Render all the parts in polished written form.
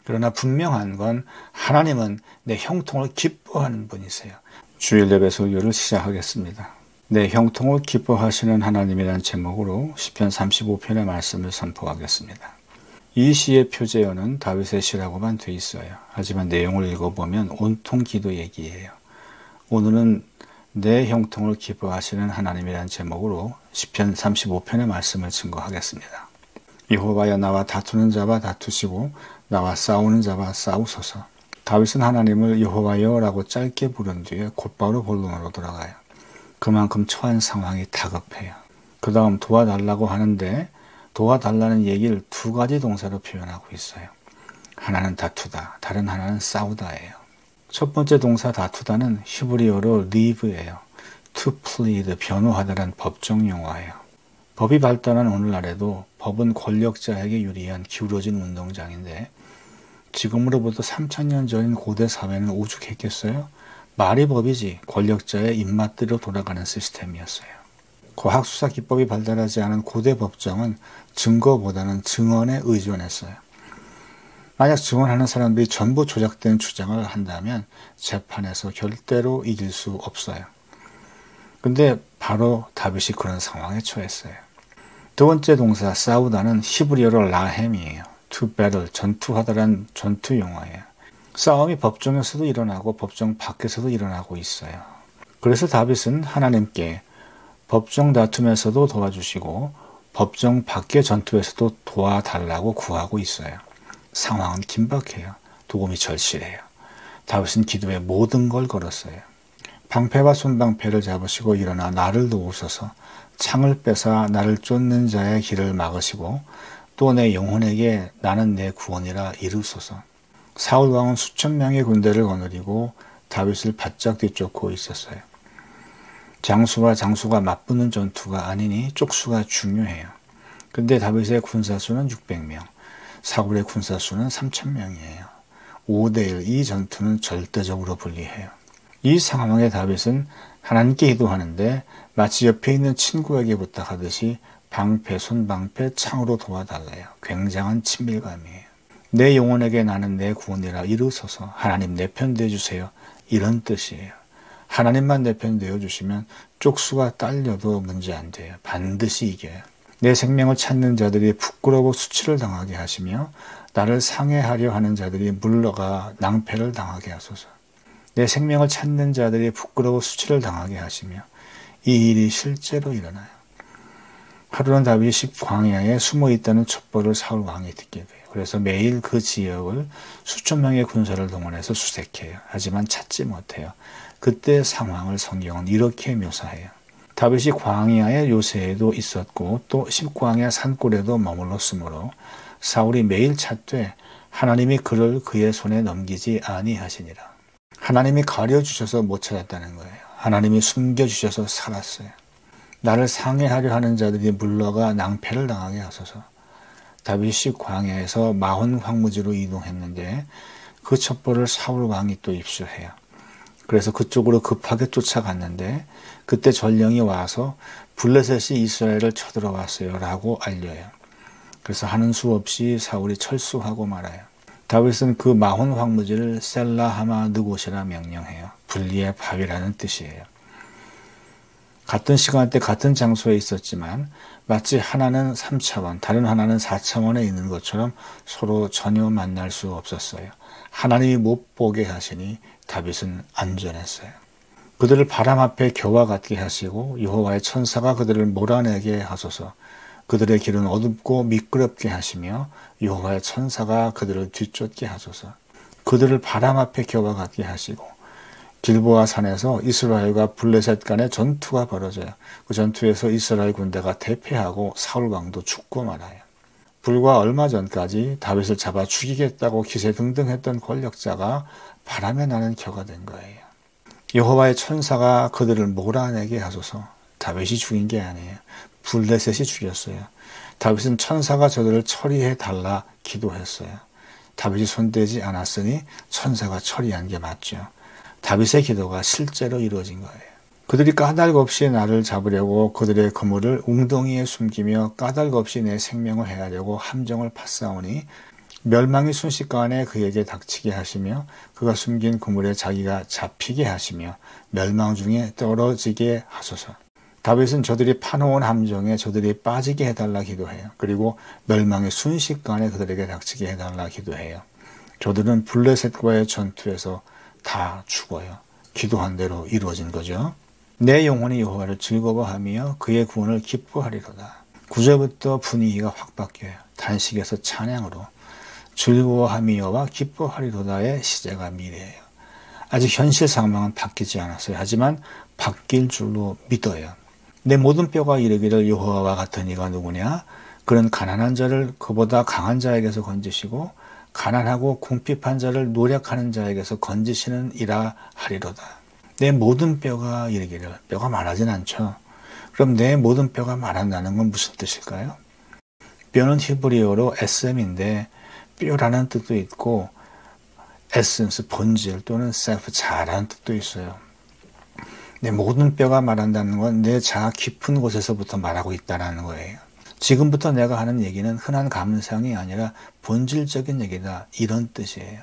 그러나 분명한 건 하나님은 내 형통을 기뻐하는 분이세요. 주일 예배 설교를 시작하겠습니다. 내 형통을 기뻐하시는 하나님이라는 제목으로 시편 35편의 말씀을 선포하겠습니다. 이 시의 표제어는 다윗의 시라고만 돼 있어요. 하지만 내용을 읽어보면 온통 기도 얘기예요. 오늘은 내 형통을 기뻐하시는 하나님이라는 제목으로 시편 35편의 말씀을 증거하겠습니다. 여호와여 나와 다투는 자와 다투시고 나와 싸우는 자와 싸우소서. 다윗은 하나님을 여호와여라고 짧게 부른 뒤에 곧바로 본론으로 돌아가요. 그만큼 처한 상황이 다급해요. 그 다음 도와달라고 하는데 도와달라는 얘기를 두 가지 동사로 표현하고 있어요. 하나는 다투다, 다른 하나는 싸우다예요. 첫 번째 동사 다투다는 히브리어로 live예요. to plead, 변호하다란 법정 용어예요. 법이 발달한 오늘날에도 법은 권력자에게 유리한 기울어진 운동장인데 지금으로부터 3000년 전인 고대 사회는 오죽했겠어요? 말이 법이지 권력자의 입맛대로 돌아가는 시스템이었어요. 과학수사 기법이 발달하지 않은 고대 법정은 증거보다는 증언에 의존했어요. 만약 증언하는 사람들이 전부 조작된 주장을 한다면 재판에서 절대로 이길 수 없어요. 근데 바로 다윗이 그런 상황에 처했어요. 두 번째 동사 싸우다는 히브리어로 라햄이에요. to battle, 전투하다란 전투 용어예요. 싸움이 법정에서도 일어나고 법정 밖에서도 일어나고 있어요. 그래서 다윗은 하나님께 법정 다툼에서도 도와주시고 법정 밖의 전투에서도 도와달라고 구하고 있어요. 상황은 긴박해요. 도움이 절실해요. 다윗은 기도에 모든 걸 걸었어요. 방패와 손방패를 잡으시고 일어나 나를 도우소서. 창을 빼사 나를 쫓는 자의 길을 막으시고 또 내 영혼에게 나는 내 구원이라 이루소서. 사울 왕은 수천 명의 군대를 거느리고 다윗을 바짝 뒤쫓고 있었어요. 장수와 장수가 맞붙는 전투가 아니니 쪽수가 중요해요. 근데 다윗의 군사수는 600명, 사울의 군사수는 3000명이에요. 5대1, 이 전투는 절대적으로 불리해요. 이 상황에 다윗은 하나님께 기도하는데 마치 옆에 있는 친구에게 부탁하듯이 방패, 손방패, 창으로 도와달래요. 굉장한 친밀감이에요. 내 영혼에게 나는 내 구원이라 이루소서. 하나님 내 편 되어주세요. 이런 뜻이에요. 하나님만 내 편 되어주시면 쪽수가 딸려도 문제 안 돼요. 반드시 이겨요. 내 생명을 찾는 자들이 부끄러워 수치를 당하게 하시며 나를 상해하려 하는 자들이 물러가 낭패를 당하게 하소서. 내 생명을 찾는 자들이 부끄러워 수치를 당하게 하시며 이 일이 실제로 일어나요. 하루는 다윗이 광야에 숨어 있다는 첩보를 사울 왕이 듣게 돼요. 그래서 매일 그 지역을 수천 명의 군사를 동원해서 수색해요. 하지만 찾지 못해요. 그때 상황을 성경은 이렇게 묘사해요. 다윗이 광야의 요새에도 있었고 또 십광야 산골에도 머물렀으므로 사울이 매일 찾되 하나님이 그를 그의 손에 넘기지 아니하시니라. 하나님이 가려주셔서 못 찾았다는 거예요. 하나님이 숨겨주셔서 살았어요. 나를 상해하려 하는 자들이 물러가 낭패를 당하게 하소서. 다윗이 광야에서 마혼 황무지로 이동했는데 그 첩보를 사울 왕이 또 입수해요. 그래서 그쪽으로 급하게 쫓아갔는데 그때 전령이 와서 블레셋이 이스라엘을 쳐들어왔어요 라고 알려요. 그래서 하는 수 없이 사울이 철수하고 말아요. 다윗은 그 마혼 황무지를 셀라하마 느곳이라 명령해요. 분리의 바위라는 뜻이에요. 같은 시간대 같은 장소에 있었지만 마치 하나는 3차원, 다른 하나는 4차원에 있는 것처럼 서로 전혀 만날 수 없었어요. 하나님이 못 보게 하시니 다윗은 안전했어요. 그들을 바람 앞에 겨와 같게 하시고 여호와의 천사가 그들을 몰아내게 하소서. 그들의 길은 어둡고 미끄럽게 하시며 여호와의 천사가 그들을 뒤쫓게 하소서. 그들을 바람 앞에 겨와 같게 하시고 길보아 산에서 이스라엘과 블레셋 간의 전투가 벌어져요. 그 전투에서 이스라엘 군대가 대패하고 사울 왕도 죽고 말아요. 불과 얼마 전까지 다윗을 잡아 죽이겠다고 기세등등했던 권력자가 바람에 나는 겨가 된 거예요. 여호와의 천사가 그들을 몰아내게 하소서. 다윗이 죽인 게 아니에요. 블레셋이 죽였어요. 다윗은 천사가 저들을 처리해 달라 기도했어요. 다윗이 손대지 않았으니 천사가 처리한 게 맞죠. 다윗의 기도가 실제로 이루어진 거예요. 그들이 까닭 없이 나를 잡으려고 그들의 그물을 웅덩이에 숨기며 까닭 없이 내 생명을 해하려고 함정을 팠사오니 멸망이 순식간에 그에게 닥치게 하시며 그가 숨긴 그물에 자기가 잡히게 하시며 멸망 중에 떨어지게 하소서. 다윗은 저들이 파놓은 함정에 저들이 빠지게 해달라 기도해요. 그리고 멸망이 순식간에 그들에게 닥치게 해달라 기도해요. 저들은 블레셋과의 전투에서 다 죽어요. 기도한 대로 이루어진 거죠. 내 영혼이 여호와를 즐거워하며 그의 구원을 기뻐하리로다. 9절부터 분위기가 확 바뀌어요. 단식에서 찬양으로 즐거워하미여와 기뻐하리로다의 시제가 미래예요. 아직 현실 상황은 바뀌지 않았어요. 하지만 바뀔 줄로 믿어요. 내 모든 뼈가 이르기를 여호와와 같은 이가 누구냐? 그는 가난한 자를 그보다 강한 자에게서 건지시고 가난하고 궁핍한 자를 노력하는 자에게서 건지시는 이라 하리로다. 내 모든 뼈가 이르기를, 뼈가 말하진 않죠. 그럼 내 모든 뼈가 말한다는 건 무슨 뜻일까요? 뼈는 히브리어로 에셈인데 뼈라는 뜻도 있고 에센스, 본질 또는 셀프, 자라는 뜻도 있어요. 내 모든 뼈가 말한다는 건 내 자아 깊은 곳에서부터 말하고 있다는 거예요. 지금부터 내가 하는 얘기는 흔한 감상이 아니라 본질적인 얘기다, 이런 뜻이에요.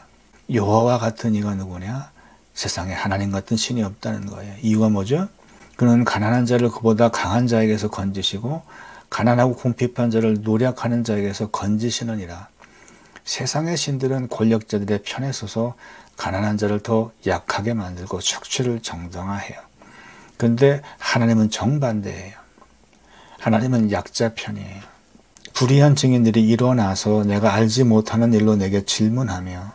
여호와와 같은 이가 누구냐? 세상에 하나님 같은 신이 없다는 거예요. 이유가 뭐죠? 그는 가난한 자를 그보다 강한 자에게서 건지시고 가난하고 궁핍한 자를 노력하는 자에게서 건지시느니라. 세상의 신들은 권력자들의 편에 서서 가난한 자를 더 약하게 만들고 척추를 정당화해요. 그런데 하나님은 정반대예요. 하나님은 약자 편이에요. 불의한 증인들이 일어나서 내가 알지 못하는 일로 내게 질문하며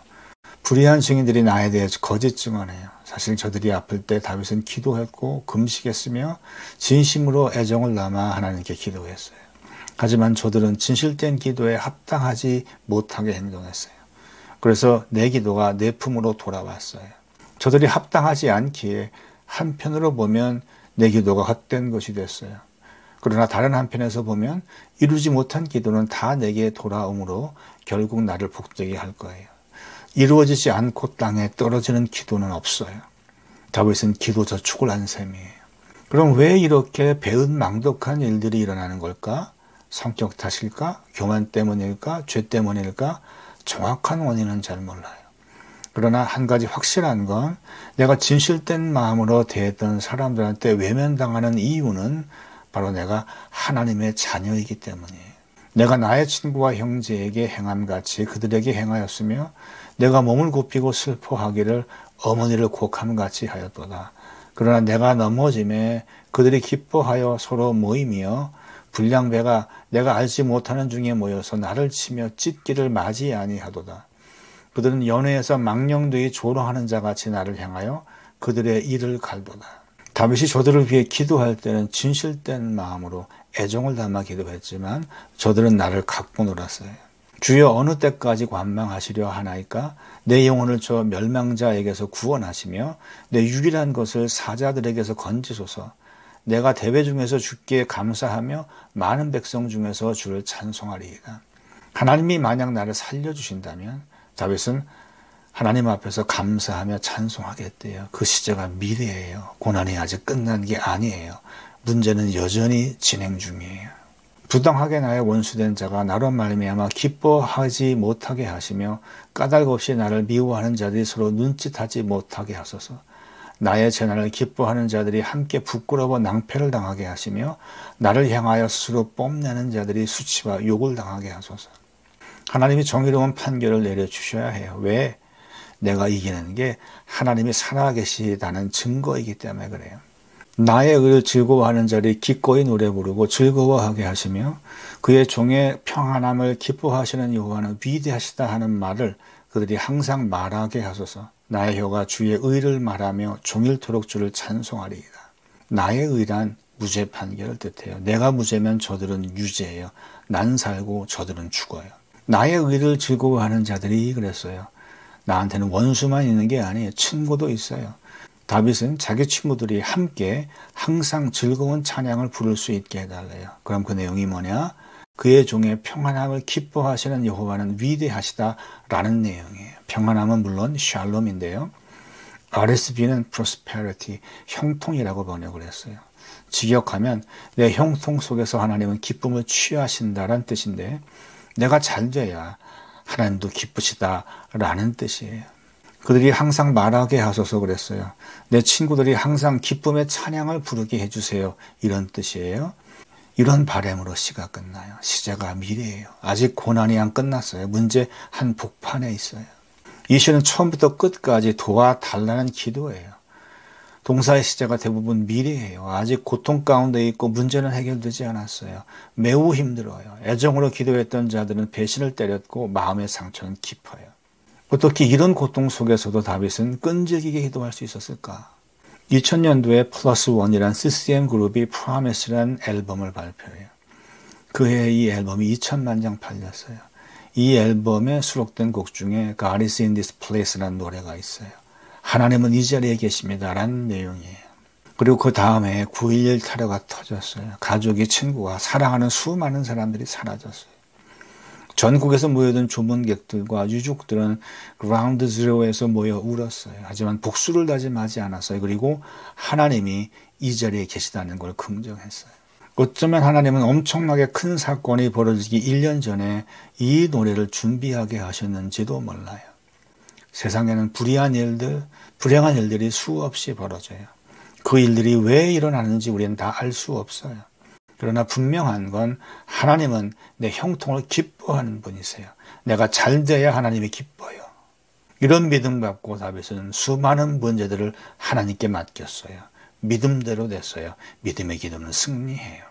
불의한 증인들이 나에 대해 거짓 증언해요. 사실 저들이 아플 때 다윗은 기도했고 금식했으며 진심으로 애정을 담아 하나님께 기도했어요. 하지만 저들은 진실된 기도에 합당하지 못하게 행동했어요. 그래서 내 기도가 내 품으로 돌아왔어요. 저들이 합당하지 않기에 한편으로 보면 내 기도가 헛된 것이 됐어요. 그러나 다른 한편에서 보면 이루지 못한 기도는 다 내게 돌아오므로 결국 나를 복되게 할 거예요. 이루어지지 않고 땅에 떨어지는 기도는 없어요. 다윗은 기도 저축을 한 셈이에요. 그럼 왜 이렇게 배은망덕한 일들이 일어나는 걸까? 성격 탓일까? 교만 때문일까? 죄 때문일까? 정확한 원인은 잘 몰라요. 그러나 한 가지 확실한 건 내가 진실된 마음으로 대했던 사람들한테 외면당하는 이유는 바로 내가 하나님의 자녀이기 때문이에요. 내가 나의 친구와 형제에게 행함같이 그들에게 행하였으며 내가 몸을 굽히고 슬퍼하기를 어머니를 곡함같이 하였도다. 그러나 내가 넘어짐에 그들이 기뻐하여 서로 모이며 불량배가 내가 알지 못하는 중에 모여서 나를 치며 찢기를 맞이 아니하도다. 그들은 연회에서 망령되이 조롱하는 자같이 나를 향하여 그들의 이를 갈도다. 다윗이 저들을 위해 기도할 때는 진실된 마음으로 애정을 담아 기도했지만 저들은 나를 갖고 놀았어요. 주여 어느 때까지 관망하시려 하나이까? 내 영혼을 저 멸망자에게서 구원하시며 내 유일한 것을 사자들에게서 건지소서. 내가 대회 중에서 주께 감사하며 많은 백성 중에서 주를 찬송하리이다. 하나님이 만약 나를 살려주신다면 다윗은 하나님 앞에서 감사하며 찬송하겠대요. 그 시제가 미래예요. 고난이 아직 끝난 게 아니에요. 문제는 여전히 진행 중이에요. 부당하게 나의 원수된 자가 나로 말미암아 기뻐하지 못하게 하시며 까닭 없이 나를 미워하는 자들이 서로 눈짓하지 못하게 하소서. 나의 재난을 기뻐하는 자들이 함께 부끄러워 낭패를 당하게 하시며 나를 향하여 스스로 뽐내는 자들이 수치와 욕을 당하게 하소서. 하나님이 정의로운 판결을 내려주셔야 해요. 왜? 내가 이기는 게 하나님이 살아계시다는 증거이기 때문에 그래요. 나의 의를 즐거워하는 자들이 기꺼이 노래 부르고 즐거워하게 하시며 그의 종의 평안함을 기뻐하시는 여호와는 위대하시다 하는 말을 그들이 항상 말하게 하소서. 나의 혀가 주의 의를 말하며 종일토록 주를 찬송하리이다. 나의 의란 무죄 판결을 뜻해요. 내가 무죄면 저들은 유죄예요. 난 살고 저들은 죽어요. 나의 의를 즐거워하는 자들이 그랬어요. 나한테는 원수만 있는 게 아니에요. 친구도 있어요. 다윗은 자기 친구들이 함께 항상 즐거운 찬양을 부를 수 있게 해달래요. 그럼 그 내용이 뭐냐? 그의 종의 평안함을 기뻐하시는 여호와는 위대하시다라는 내용이에요. 평안함은 물론 샬롬인데요. RSV는 prosperity, 형통이라고 번역을 했어요. 직역하면 내 형통 속에서 하나님은 기쁨을 취하신다라는 뜻인데 내가 잘 돼야 하나님도 기쁘시다라는 뜻이에요. 그들이 항상 말하게 하소서 그랬어요. 내 친구들이 항상 기쁨의 찬양을 부르게 해주세요. 이런 뜻이에요. 이런 바람으로 시가 끝나요. 시제가 미래예요. 아직 고난이 안 끝났어요. 문제 한복판에 있어요. 이 시는 처음부터 끝까지 도와달라는 기도예요. 동사의 시제가 대부분 미래예요. 아직 고통 가운데 있고 문제는 해결되지 않았어요. 매우 힘들어요. 애정으로 기도했던 자들은 배신을 때렸고 마음의 상처는 깊어요. 어떻게 이런 고통 속에서도 다윗은 끈질기게 기도할 수 있었을까? 2000년도에 플러스1이란 CCM 그룹이 Promise라는 앨범을 발표해요. 그해 이 앨범이 2000만 장 팔렸어요. 이 앨범에 수록된 곡 중에 God is in this place라는 노래가 있어요. 하나님은 이 자리에 계십니다라는 내용이에요. 그리고 그 다음에 9.11 테러가 터졌어요. 가족이, 친구가, 사랑하는 수많은 사람들이 사라졌어요. 전국에서 모여든 조문객들과 유족들은 그라운드 제로에서 모여 울었어요. 하지만 복수를 다짐하지 않았어요. 그리고 하나님이 이 자리에 계시다는 걸 긍정했어요. 어쩌면 하나님은 엄청나게 큰 사건이 벌어지기 1년 전에 이 노래를 준비하게 하셨는지도 몰라요. 세상에는 불의한 일들, 불행한 일들이 수없이 벌어져요. 그 일들이 왜 일어나는지 우리는 다 알 수 없어요. 그러나 분명한 건 하나님은 내 형통을 기뻐하는 분이세요. 내가 잘 돼야 하나님이 기뻐요. 이런 믿음 갖고 다윗은 수많은 문제들을 하나님께 맡겼어요. 믿음대로 됐어요. 믿음의 기도는 승리해요.